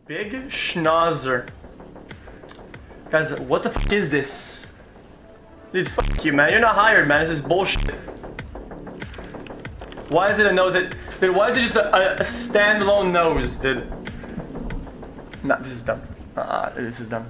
Big schnauzer. Guys, what the fuck is this? Dude, fuck you, man. You're not hired, man. This is bullshit. Why is it a nose? Dude, why is it just a standalone nose, dude? Nah, this is dumb. This is dumb.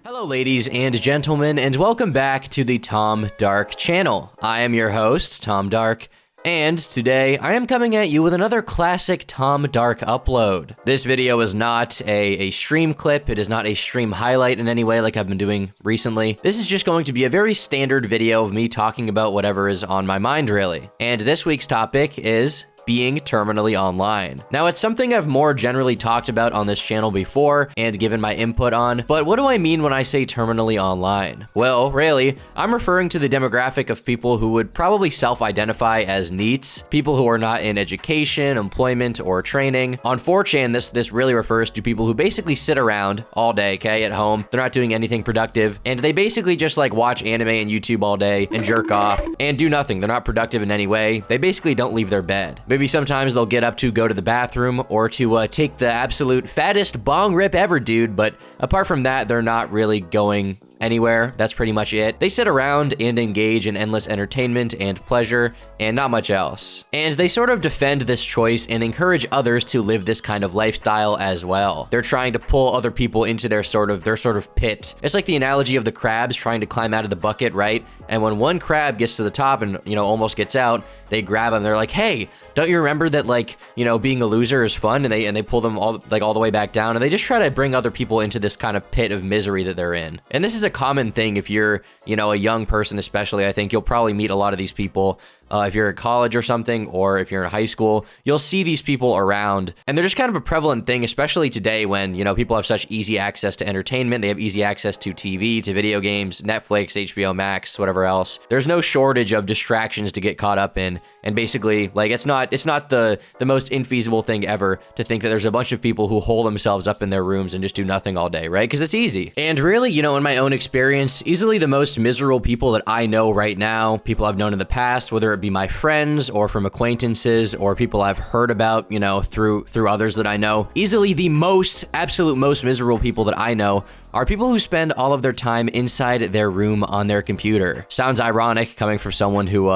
Hello ladies and gentlemen, and welcome back to the Tom Dark channel. I am your host, Tom Dark, and today I am coming at you with another classic Tom Dark upload. This video is not a stream clip, it is not a stream highlight in any way like I've been doing recently. This is just going to be a very standard video of me talking about whatever is on my mind, really. And this week's topic is being terminally online. Now, it's something I've more generally talked about on this channel before and given my input on, but what do I mean when I say terminally online? Well, really, I'm referring to the demographic of people who would probably self-identify as NEETs, people who are not in education, employment, or training. On 4chan, this really refers to people who basically sit around all day, okay, at home. They're not doing anything productive, and they basically just like watch anime and YouTube all day and jerk off and do nothing. They're not productive in any way. They basically don't leave their bed. Maybe sometimes they'll get up to go to the bathroom or to take the absolute fattest bong rip ever, dude, but apart from that, they're not really going anywhere. That's pretty much it. They sit around and engage in endless entertainment and pleasure and not much else. And they sort of defend this choice and encourage others to live this kind of lifestyle as well. They're trying to pull other people into their sort of pit. It's like the analogy of the crabs trying to climb out of the bucket, right? And when one crab gets to the top and, you know, almost gets out, they grab them. They're like, hey, don't you remember that, like, you know, being a loser is fun? And they pull them all the way back down, and they just try to bring other people into this kind of pit of misery that they're in. And this is a common thing if you're, you know, a young person especially. I think you'll probably meet a lot of these people. If you're at college or something, or if you're in high school, you'll see these people around, and they're just kind of a prevalent thing, especially today when, you know, people have such easy access to entertainment. They have easy access to TV, to video games, Netflix, HBO Max, whatever else. There's no shortage of distractions to get caught up in, and basically, like, it's not the most infeasible thing ever to think that there's a bunch of people who hole themselves up in their rooms and just do nothing all day, right? Because it's easy. And really, you know, in my own experience, easily the most miserable people that I know right now, people I've known in the past, whether it be my friends or from acquaintances or people I've heard about, you know, through others that I know, easily the absolute most miserable people that I know are people who spend all of their time inside their room on their computer. Sounds ironic coming from someone who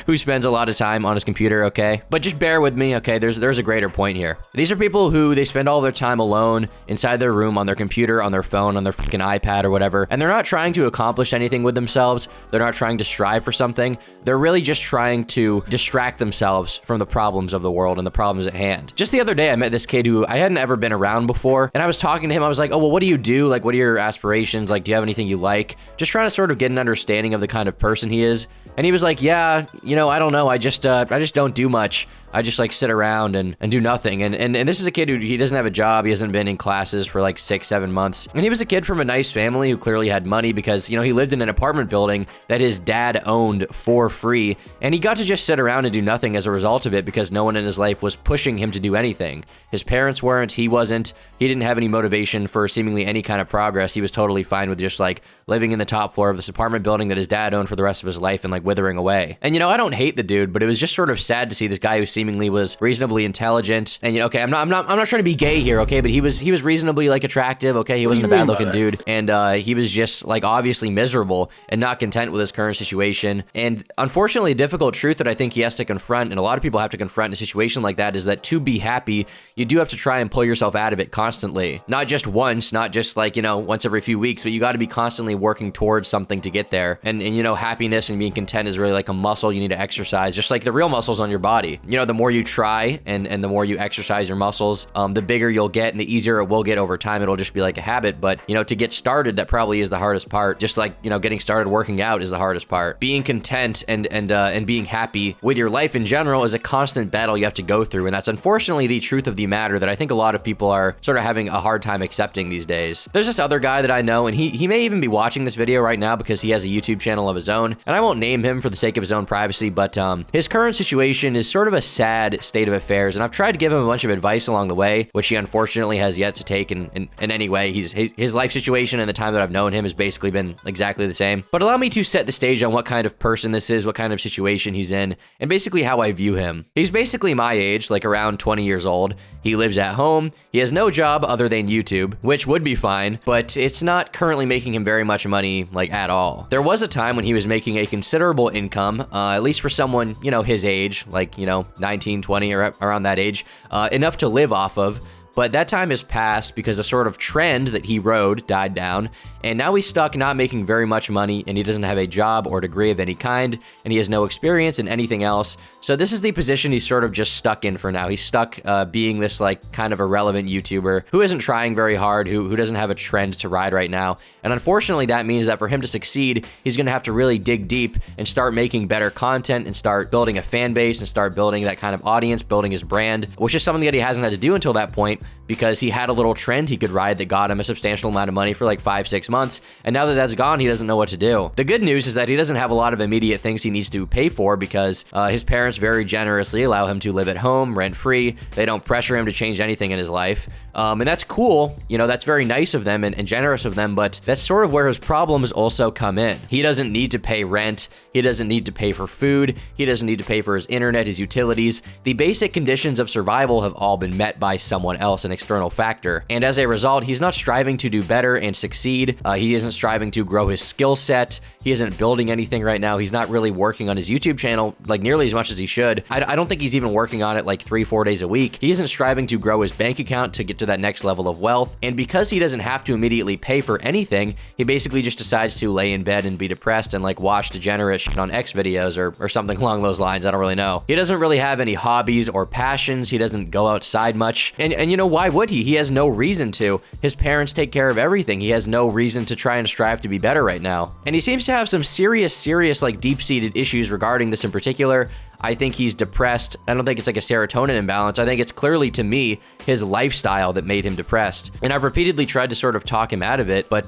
who spends a lot of time on his computer, okay? But just bear with me, okay? There's a greater point here. These are people who they spend all their time alone inside their room on their computer, on their phone, on their fucking iPad or whatever, and they're not trying to accomplish anything with themselves. They're not trying to strive for something. They're really just trying to distract themselves from the problems of the world and the problems at hand. Just the other day, I met this kid who I hadn't ever been around before, and I was talking to him. I was like, oh, well, what do you do? Like, what are your aspirations? Like, do you have anything you like? Just trying to sort of get an understanding of the kind of person he is. And he was like, yeah, you know, I don't know. I just don't do much. I just like sit around and do nothing. And this is a kid who he doesn't have a job. He hasn't been in classes for like 6-7 months. And he was a kid from a nice family who clearly had money because, you know, he lived in an apartment building that his dad owned for free. And he got to just sit around and do nothing as a result of it because no one in his life was pushing him to do anything. His parents weren't, he wasn't. He didn't have any motivation for seemingly any kind of progress. He was totally fine with just like living in the top floor of this apartment building that his dad owned for the rest of his life and like withering away. And, you know, I don't hate the dude, but it was just sort of sad to see this guy who seemingly was reasonably intelligent. And, you know, okay, I'm not trying to be gay here, okay, but he was reasonably like attractive, okay? He wasn't a bad looking dude. And he was just like obviously miserable and not content with his current situation. And unfortunately, a difficult truth that I think he has to confront, and a lot of people have to confront in a situation like that, is that to be happy, you do have to try and pull yourself out of it constantly. Not just once, not just like, you know, once every few weeks, but you got to be constantly working towards something to get there. And you know, happiness and being content is really like a muscle you need to exercise, just like the real muscles on your body. You know, the more you try and the more you exercise your muscles, the bigger you'll get and the easier it will get over time. It'll just be like a habit. But, you know, to get started, that probably is the hardest part. Just like, you know, getting started working out is the hardest part. Being content and being happy with your life in general is a constant battle you have to go through. And that's unfortunately the truth of the matter that I think a lot of people are sort of having a hard time accepting these days. There's this other guy that I know, and he may even be watching this video right now because he has a YouTube channel of his own, and I won't name him for the sake of his own privacy, but his current situation is sort of a sad state of affairs, and I've tried to give him a bunch of advice along the way, which he unfortunately has yet to take in any way. His life situation and the time that I've known him has basically been exactly the same. But allow me to set the stage on what kind of person this is, what kind of situation he's in, and basically how I view him. He's basically my age, like around 20 years old. He lives at home. He has no job other than YouTube, which would be fine, but it's not currently making him very much money, like, at all. There was a time when he was making a considerable income, at least for someone, you know, his age, like, you know, 19, 20, or around that age, enough to live off of. But that time has passed because a sort of trend that he rode died down, and now he's stuck not making very much money, and he doesn't have a job or degree of any kind, and he has no experience in anything else. So this is the position he's sort of just stuck in for now. He's stuck being this, like, kind of irrelevant YouTuber who isn't trying very hard, who doesn't have a trend to ride right now. And unfortunately, that means that for him to succeed, he's going to have to really dig deep and start making better content and start building a fan base and start building that kind of audience, building his brand, which is something that he hasn't had to do until that point, because he had a little trend he could ride that got him a substantial amount of money for like 5-6 months, and now that that's gone, he doesn't know what to do. The good news is that he doesn't have a lot of immediate things he needs to pay for, because his parents very generously allow him to live at home, rent-free. They don't pressure him to change anything in his life. And that's cool, you know, that's very nice of them and generous of them, but that's sort of where his problems also come in. He doesn't need to pay rent, he doesn't need to pay for food, he doesn't need to pay for his internet, his utilities. The basic conditions of survival have all been met by someone else, an external factor, and as a result, he's not striving to do better and succeed. He isn't striving to grow his skill set, he isn't building anything right now, he's not really working on his YouTube channel like nearly as much as he should. I don't think he's even working on it like 3-4 days a week. He isn't striving to grow his bank account to get to that next level of wealth, and because he doesn't have to immediately pay for anything, he basically just decides to lay in bed and be depressed and like watch degenerate shit on X videos or something along those lines. I don't really know. He doesn't really have any hobbies or passions. He doesn't go outside much, and you know, why would he? He has no reason to. His parents take care of everything. He has no reason to try and strive to be better right now, and he seems to have some serious like deep-seated issues regarding this in particular. I think he's depressed. I don't think it's like a serotonin imbalance. I think it's clearly, to me, his lifestyle that made him depressed. And I've repeatedly tried to sort of talk him out of it, but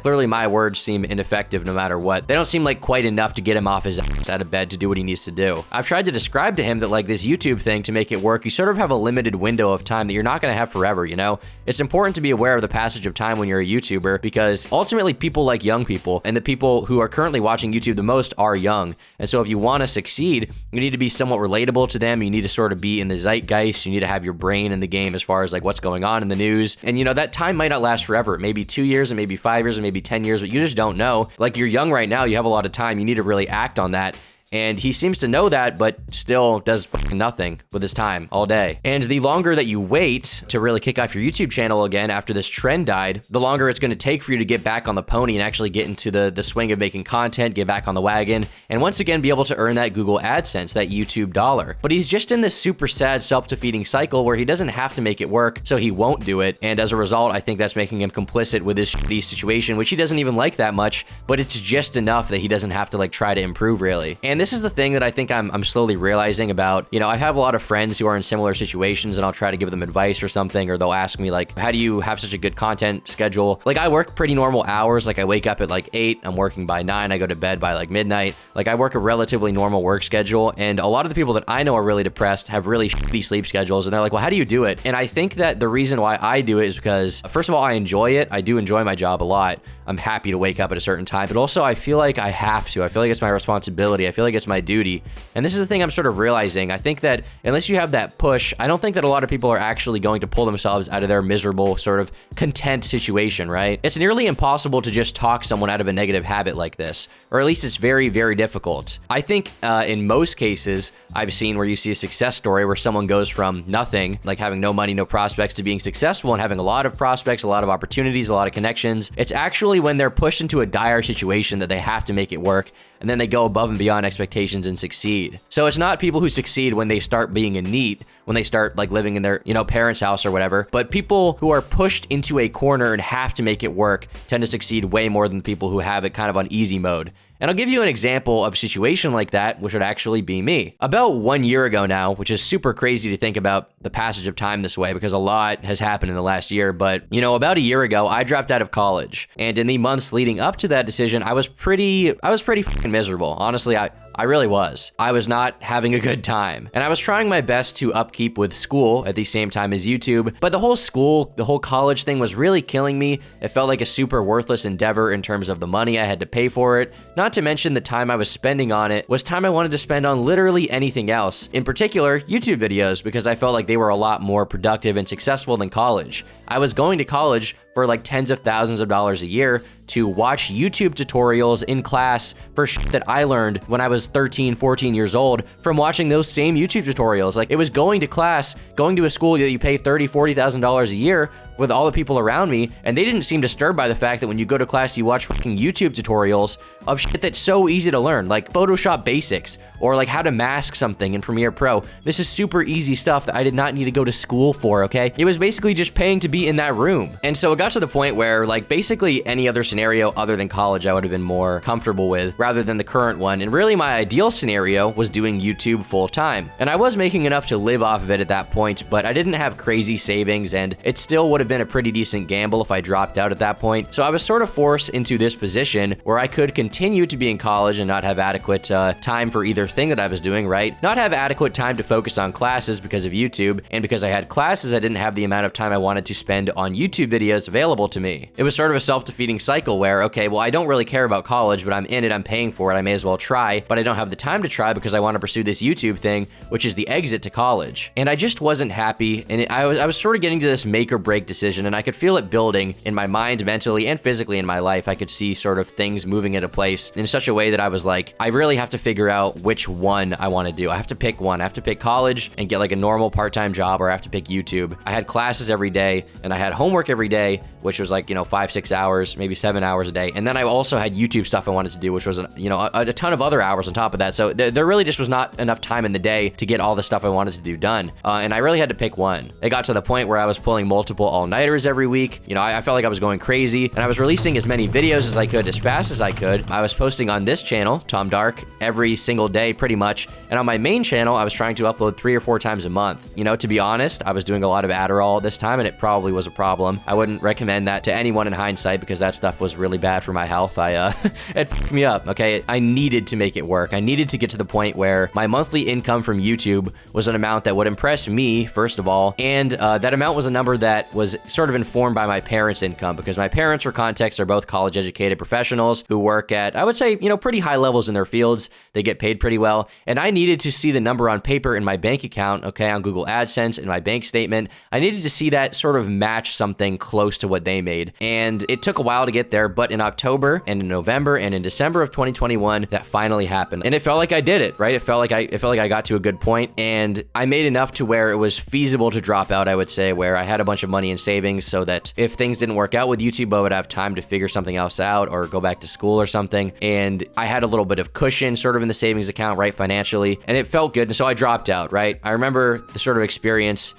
clearly my words seem ineffective no matter what. They don't seem like quite enough to get him off his ass out of bed to do what he needs to do. I've tried to describe to him that, like, this YouTube thing, to make it work, you sort of have a limited window of time that you're not going to have forever, you know? It's important to be aware of the passage of time when you're a YouTuber, because ultimately people like young people, and the people who are currently watching YouTube the most are young. And so if you want to succeed, you need to be somewhat relatable to them. You need to sort of be in the zeitgeist. You need to have your brain in the game as far as like what's going on in the news. And you know, that time might not last forever. It may be 2 years, and maybe 5 years, and maybe 10 years, but you just don't know. Like, you're young right now, you have a lot of time. You need to really act on that. And he seems to know that, but still does fucking nothing with his time all day. And the longer that you wait to really kick off your YouTube channel again after this trend died, the longer it's going to take for you to get back on the pony and actually get into the swing of making content, get back on the wagon, and once again be able to earn that Google AdSense, that YouTube dollar. But he's just in this super sad, self-defeating cycle where he doesn't have to make it work, so he won't do it. And as a result, I think that's making him complicit with this shitty situation, which he doesn't even like that much, but it's just enough that he doesn't have to like try to improve really. And this is the thing that I think I'm slowly realizing about, you know, I have a lot of friends who are in similar situations, and I'll try to give them advice or something, or they'll ask me like, how do you have such a good content schedule? Like, I work pretty normal hours. Like, I wake up at like 8, I'm working by 9, I go to bed by like midnight. Like, I work a relatively normal work schedule, and a lot of the people that I know are really depressed have really shitty sleep schedules, and they're like, well, how do you do it? And I think that the reason why I do it is because, first of all, I enjoy it. I do enjoy my job a lot. I'm happy to wake up at a certain time, but also I feel like I have to. I feel like it's my responsibility. I feel like it's my duty. And this is the thing I'm sort of realizing. I think that unless you have that push, I don't think that a lot of people are actually going to pull themselves out of their miserable, sort of content situation, right? It's nearly impossible to just talk someone out of a negative habit like this, or at least it's very, very difficult. I think in most cases, I've seen where you see a success story where someone goes from nothing, like having no money, no prospects, to being successful and having a lot of prospects, a lot of opportunities, a lot of connections. It's actually when they're pushed into a dire situation that they have to make it work, and then they go above and beyond expectations and succeed. So it's not people who succeed when they start being in NEET, when they start like living in their, you know, parents' house or whatever, but people who are pushed into a corner and have to make it work tend to succeed way more than people who have it kind of on easy mode. And I'll give you an example of a situation like that, which would actually be me. About 1 year ago now, which is super crazy to think about the passage of time this way, because a lot has happened in the last year, but, you know, about a year ago, I dropped out of college. And in the months leading up to that decision, I was pretty fucking miserable. Honestly, I really was. I was not having a good time. And I was trying my best to upkeep with school at the same time as YouTube, but the whole college thing was really killing me. It felt like a super worthless endeavor in terms of the money I had to pay for it. Not to mention the time I was spending on it was time I wanted to spend on literally anything else. In particular, YouTube videos, because I felt like they were a lot more productive and successful than college. I was going to college for like tens of thousands of dollars a year to watch YouTube tutorials in class for shit that I learned when I was 13, 14 years old from watching those same YouTube tutorials. Like, it was going to class, going to a school that you pay $30,000, $40,000 a year with all the people around me, and they didn't seem disturbed by the fact that when you go to class, you watch fucking YouTube tutorials of shit that's so easy to learn, like Photoshop basics, or like how to mask something in Premiere Pro. This is super easy stuff that I did not need to go to school for, okay? It was basically just paying to be in that room. And so it got to the point where, like, basically any other scenario other than college I would have been more comfortable with rather than the current one. And really my ideal scenario was doing YouTube full time. And I was making enough to live off of it at that point, but I didn't have crazy savings, and it still would have been a pretty decent gamble if I dropped out at that point. So I was sort of forced into this position where I could continue to be in college and not have adequate time for either thing that I was doing, right? Not have adequate time to focus on classes because of YouTube, and because I had classes, I didn't have the amount of time I wanted to spend on YouTube videos available to me. It was sort of a self-defeating cycle where, okay, well, I don't really care about college, but I'm in it, I'm paying for it, I may as well try, but I don't have the time to try because I want to pursue this YouTube thing, which is the exit to college. And I just wasn't happy, and I was sort of getting to this make or break decision, and I could feel it building in my mind, mentally, and physically in my life. I could see sort of things moving into place in such a way that I was like, I really have to figure out which one I want to do. I have to pick one. I have to pick college and get like a normal part-time job, or I have to pick YouTube. I had classes every day, and I had homework every day, which was like, 5, 6 hours, maybe 7 hours a day. And then I also had YouTube stuff I wanted to do, which was, a ton of other hours on top of that. So there really just was not enough time in the day to get all the stuff I wanted to do done. And I really had to pick one. It got to the point where I was pulling multiple all-nighters every week. I felt like I was going crazy, and I was releasing as many videos as I could, as fast as I could. I was posting on this channel, Tom Dark, every single day, pretty much. And on my main channel, I was trying to upload 3 or 4 times a month. To be honest, I was doing a lot of Adderall this time, and it probably was a problem. I wouldn't recommend that to anyone in hindsight because that stuff was really bad for my health. It fucked me up, okay? I needed to make it work. I needed to get to the point where my monthly income from YouTube was an amount that would impress me, first of all, and that amount was a number that was sort of informed by my parents' income, because my parents, for context, are both college-educated professionals who work at, I would say, pretty high levels in their fields. They get paid pretty well, and I needed to see the number on paper in my bank account, okay, on Google AdSense, in my bank statement. I needed to see that sort of match something close to what they made, and it took a while to get there, but in October, and in November, and in December of 2021, that finally happened, and it felt like I did it, right? It felt like I got to a good point, and I made enough to where it was feasible to drop out, I would say, where I had a bunch of money in savings so that if things didn't work out with YouTube, I would have time to figure something else out or go back to school or something. And I had a little bit of cushion sort of in the savings account, right, financially, and it felt good. And so I dropped out, right? I remember the sort of experience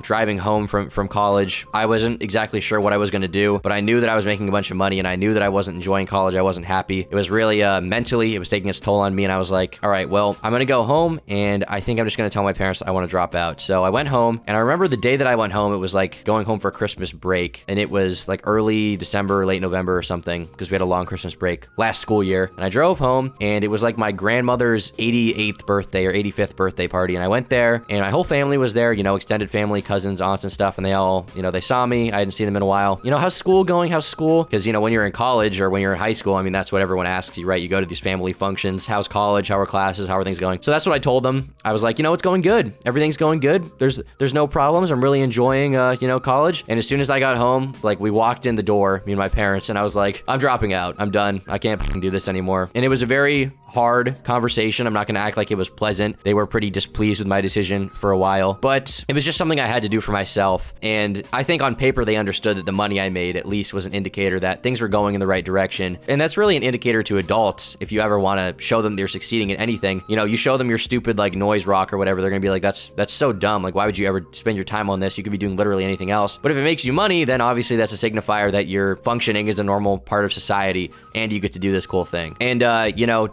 driving home from college. I wasn't exactly sure what I was going to do, but I knew that I was making a bunch of money, and I knew that I wasn't enjoying college. I wasn't happy. It was really mentally, it was taking its toll on me, and I was like, all right, well, I'm going to go home, and I think I'm just going to tell my parents I want to drop out. So I went home, and I remember the day that I went home, it was like going home for Christmas break, and it was like early December, late November or something, because we had a long Christmas break last school year. And I drove home, and it was like my grandmother's 88th birthday or 85th birthday party, and I went there, and my whole family was there, extended family, cousins, aunts and stuff, and they all, they saw me. I hadn't seen them in a while. How's school going? How's school? Because, when you're in college or when you're in high school, I mean, that's what everyone asks you, right? You go to these family functions. How's college? How are classes? How are things going? So that's what I told them. I was like, it's going good. Everything's going good. There's no problems. I'm really enjoying, college. And as soon as I got home, like, we walked in the door, me and my parents, and I was like, I'm dropping out. I'm done. I can't fucking do this anymore. And it was a very hard conversation. I'm not going to act like it was pleasant. They were pretty displeased with my decision for a while, but it was just something I had to do for myself. And I think on paper, they understood that the money I made at least was an indicator that things were going in the right direction. And that's really an indicator to adults. If you ever want to show them they're succeeding in anything, you show them your stupid like noise rock or whatever, they're going to be like, that's so dumb. Like, why would you ever spend your time on this? You could be doing literally anything else. But if it makes you money, then obviously that's a signifier that you're functioning as a normal part of society and you get to do this cool thing. And,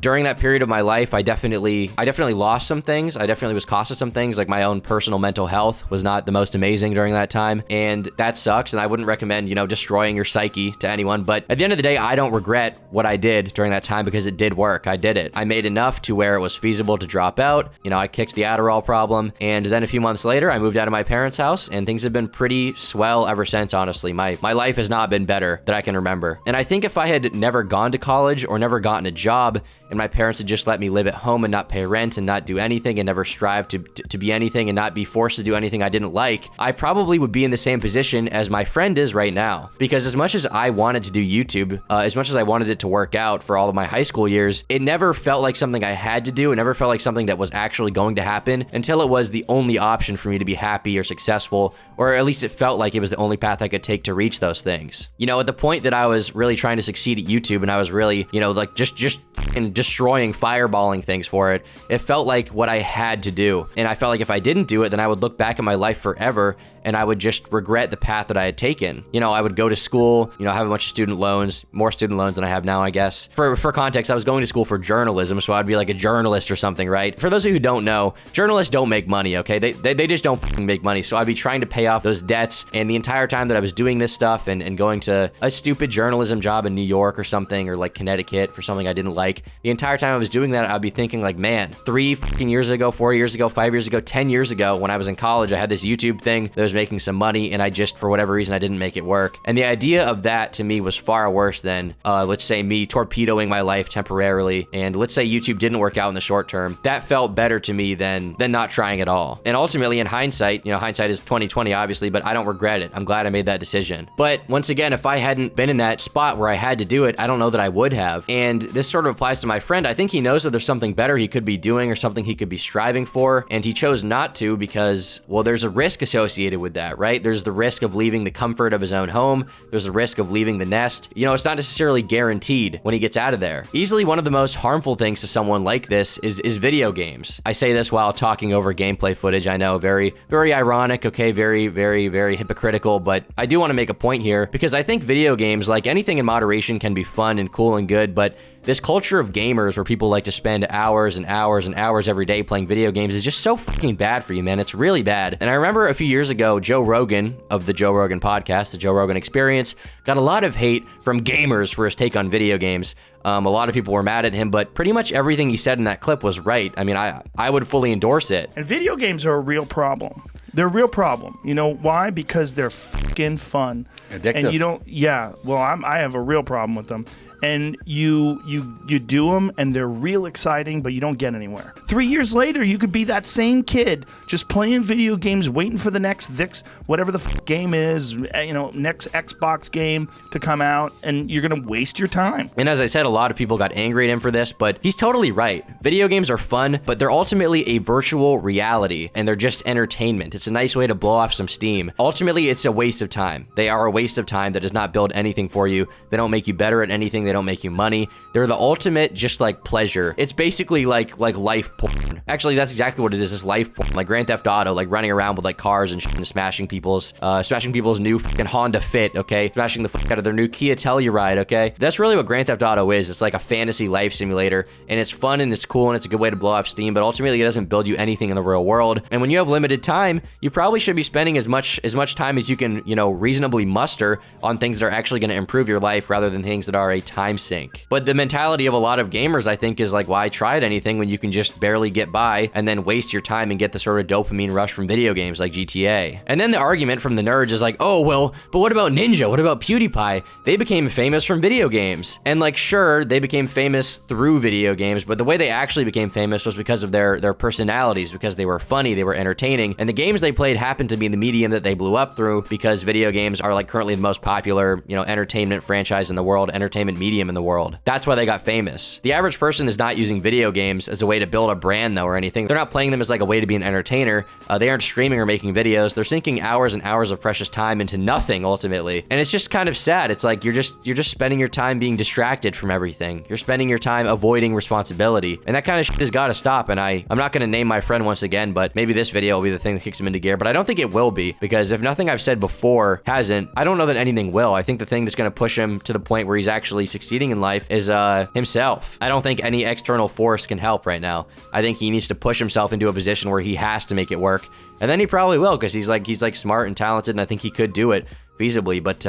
during that period of my life, I definitely lost some things. I definitely was cost of some things. Like, my own personal mental health was not the most amazing during that time, and that sucks, and I wouldn't recommend, you know, destroying your psyche to anyone. But at the end of the day, I don't regret what I did during that time because it did work. I did it. I made enough to where it was feasible to drop out. You know, I kicked the Adderall problem, and then a few months later, I moved out of my parents' house, and things have been pretty swell ever since, honestly. My life has not been better that I can remember. And I think if I had never gone to college or never gotten a job, and my parents had just let me live at home and not pay rent and not do anything and never strive to be anything and not be forced to do anything I didn't like, I probably would be in the same position as my friend is right now. Because as much as I wanted to do YouTube, as much as I wanted it to work out for all of my high school years, it never felt like something I had to do. It never felt like something that was actually going to happen until it was the only option for me to be happy or successful, or at least it felt like it was the only path I could take to reach those things. You know, at the point that I was really trying to succeed at YouTube and I was really, you know, like just fucking destroying, fireballing things for it, it felt like what I had to do. And I felt like if I didn't do it, then I would look back at my life forever and I would just regret the path that I had taken. You know, I would go to school, you know, have a bunch of student loans, more student loans than I have now, I guess. For context, I was going to school for journalism, so I'd be like a journalist or something, right? For those of you who don't know, journalists don't make money, okay? They just don't fucking make money. So I'd be trying to pay off those debts, and the entire time that I was doing this stuff and going to a stupid journalism job in New York or something, or like Connecticut for something I didn't like, the entire time I was doing that, I'd be thinking like, man, 3 fucking years ago, 4 years ago, 5 years ago, 10 years ago, when I was in college, I had this YouTube thing that was making some money, and I just, for whatever reason, I didn't make it work. And the idea of that to me was far worse than, let's say, me torpedoing my life temporarily, and let's say YouTube didn't work out in the short term. That felt better to me than not trying at all. And ultimately, in hindsight, you know, hindsight is 2020, obviously, but I don't regret it. I'm glad I made that decision. But once again, if I hadn't been in that spot where I had to do it, I don't know that I would have. And this sort of applies to my friend. I think he knows that there's something better he could be doing or something he could be striving for, and he chose not to because, well, there's a risk associated with that, right? There's the risk of leaving the comfort of his own home. There's the risk of leaving the nest. You know, it's not necessarily guaranteed when he gets out of there. Easily one of the most harmful things to someone like this is video games. I say this while talking over gameplay footage. I know, very, very ironic, okay? Very, very, very hypocritical, but I do want to make a point here because I think video games, like anything in moderation, can be fun and cool and good, but this culture of gamers where people like to spend hours and hours and hours every day playing video games is just so fucking bad for you, man. It's really bad. And I remember a few years ago, Joe Rogan of the Joe Rogan podcast, the Joe Rogan Experience, got a lot of hate from gamers for his take on video games. A lot of people were mad at him, but pretty much everything he said in that clip was right. I mean, I would fully endorse it. And video games are a real problem. They're a real problem. You know why? Because they're fucking fun. Addictive. And you don't, yeah, well, I have a real problem with them. And you do them, and they're real exciting, but you don't get anywhere. 3 years later, you could be that same kid just playing video games, waiting for the next whatever the game is, you know, next Xbox game to come out, and you're gonna waste your time. And as I said, a lot of people got angry at him for this, but he's totally right. Video games are fun, but they're ultimately a virtual reality, and they're just entertainment. It's a nice way to blow off some steam. Ultimately, it's a waste of time. They are a waste of time that does not build anything for you. They don't make you better at anything. They don't make you money. They're the ultimate just like pleasure. It's basically like life porn. Actually, that's exactly what it is. It's life porn. Like Grand Theft Auto, like running around with like cars and shit and smashing people's new fucking Honda Fit, okay? Smashing the fuck out of their new Kia Telluride, okay? That's really what Grand Theft Auto is. It's like a fantasy life simulator, and it's fun and it's cool and it's a good way to blow off steam, but ultimately it doesn't build you anything in the real world. And when you have limited time, you probably should be spending as much time as you can, you know, reasonably muster on things that are actually going to improve your life rather than things that are a time sink. But the mentality of a lot of gamers, I think, is like, why try anything when you can just barely get by and then waste your time and get the sort of dopamine rush from video games like GTA. And then the argument from the nerds is like, oh, well, but what about Ninja? What about PewDiePie? They became famous from video games. And like, sure, they became famous through video games, but the way they actually became famous was because of their personalities, because they were funny, they were entertaining, and the games they played happened to be the medium that they blew up through, because video games are like currently the most popular, you know, entertainment franchise in the world, entertainment medium in the world. That's why they got famous. The average person is not using video games as a way to build a brand, though, or anything. They're not playing them as like a way to be an entertainer. They aren't streaming or making videos. They're sinking hours and hours of precious time into nothing, ultimately. And it's just kind of sad. It's like you're just spending your time being distracted from everything. You're spending your time avoiding responsibility. And that kind of shit has got to stop. And I'm not going to name my friend once again, but maybe this video will be the thing that kicks him into gear. But I don't think it will be, because if nothing I've said before hasn't, I don't know that anything will. I think the thing that's going to push him to the point where he's actually succeeding in life is himself. I don't think any external force can help right now. I think he needs to push himself into a position where he has to make it work, and then he probably will, because he's like smart and talented, and I think he could do it feasibly, but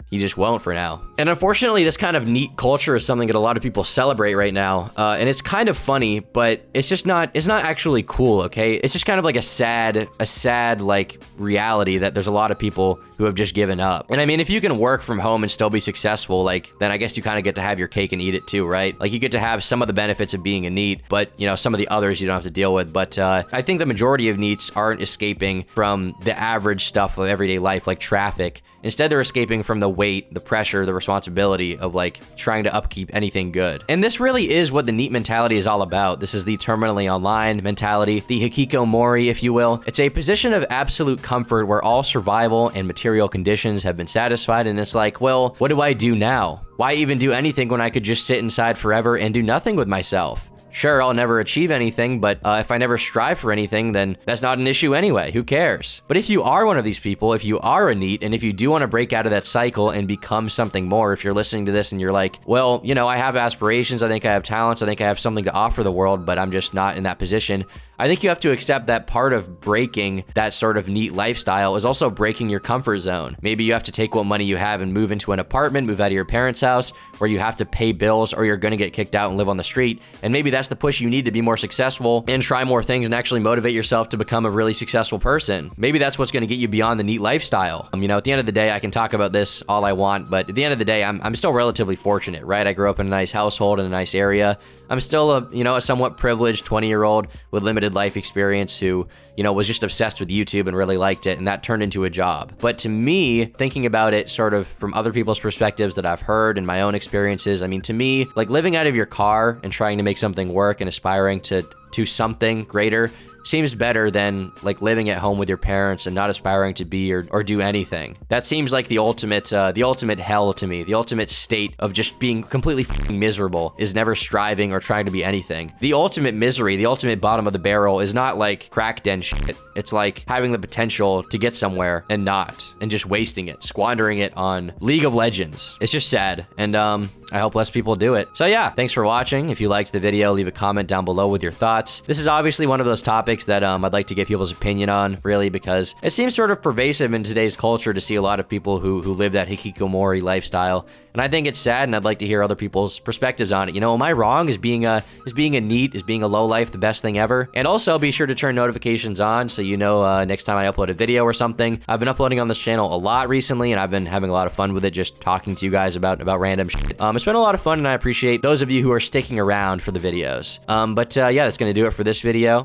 he just won't for now. And unfortunately, this kind of NEET culture is something that a lot of people celebrate right now. And it's kind of funny, but it's not actually cool, okay? It's just kind of like a sad like reality that there's a lot of people who have just given up. And I mean, if you can work from home and still be successful, like, then I guess you kind of get to have your cake and eat it too, right? Like, you get to have some of the benefits of being a NEET, but you know, some of the others you don't have to deal with. But I think the majority of NEETs aren't escaping from the average stuff of everyday life, like traffic. Instead, they're escaping from the weight, the pressure, the responsibility of like trying to upkeep anything good. And this really is what the NEET mentality is all about. This is the terminally online mentality, the hikikomori, if you will. It's a position of absolute comfort where all survival and material conditions have been satisfied, and it's like, well, what do I do now? Why even do anything when I could just sit inside forever and do nothing with myself? Sure, I'll never achieve anything, but if I never strive for anything, then that's not an issue anyway. Who cares? But if you are one of these people, if you are a NEET, and if you do want to break out of that cycle and become something more, if you're listening to this and you're like, well, you know, I have aspirations, I think I have talents, I think I have something to offer the world, but I'm just not in that position, I think you have to accept that part of breaking that sort of NEET lifestyle is also breaking your comfort zone. Maybe you have to take what money you have and move into an apartment, move out of your parents' house, where you have to pay bills or you're going to get kicked out and live on the street. And maybe that's the push you need to be more successful and try more things and actually motivate yourself to become a really successful person. Maybe that's what's going to get you beyond the NEET lifestyle. You know, at the end of the day, I can talk about this all I want, but at the end of the day, I'm still relatively fortunate, right? I grew up in a nice household in a nice area. I'm still a somewhat privileged 20-year-old with limited life experience who, you know, was just obsessed with YouTube and really liked it, and that turned into a job. But to me, thinking about it sort of from other people's perspectives that I've heard and my own experiences, I mean, to me, like living out of your car and trying to make something work and aspiring to something greater seems better than like living at home with your parents and not aspiring to be or do anything. That seems like the ultimate hell to me. The ultimate state of just being completely fucking miserable is never striving or trying to be anything. The ultimate misery, the ultimate bottom of the barrel is not like crack den shit. It's like having the potential to get somewhere and not, and just wasting it, squandering it on League of Legends. It's just sad, and I hope less people do it. So yeah, thanks for watching. If you liked the video, leave a comment down below with your thoughts. This is obviously one of those topics that I'd like to get people's opinion on, really, because it seems sort of pervasive in today's culture to see a lot of people who live that hikikomori lifestyle, and I think it's sad, and I'd like to hear other people's perspectives on it. You know, am I wrong? Is being a NEET, is being a low life the best thing ever? And also be sure to turn notifications on so you know next time I upload a video or something. I've been uploading on this channel a lot recently, and I've been having a lot of fun with it, just talking to you guys about random shit. It's been a lot of fun, and I appreciate those of you who are sticking around for the videos. But yeah, that's gonna do it for this video.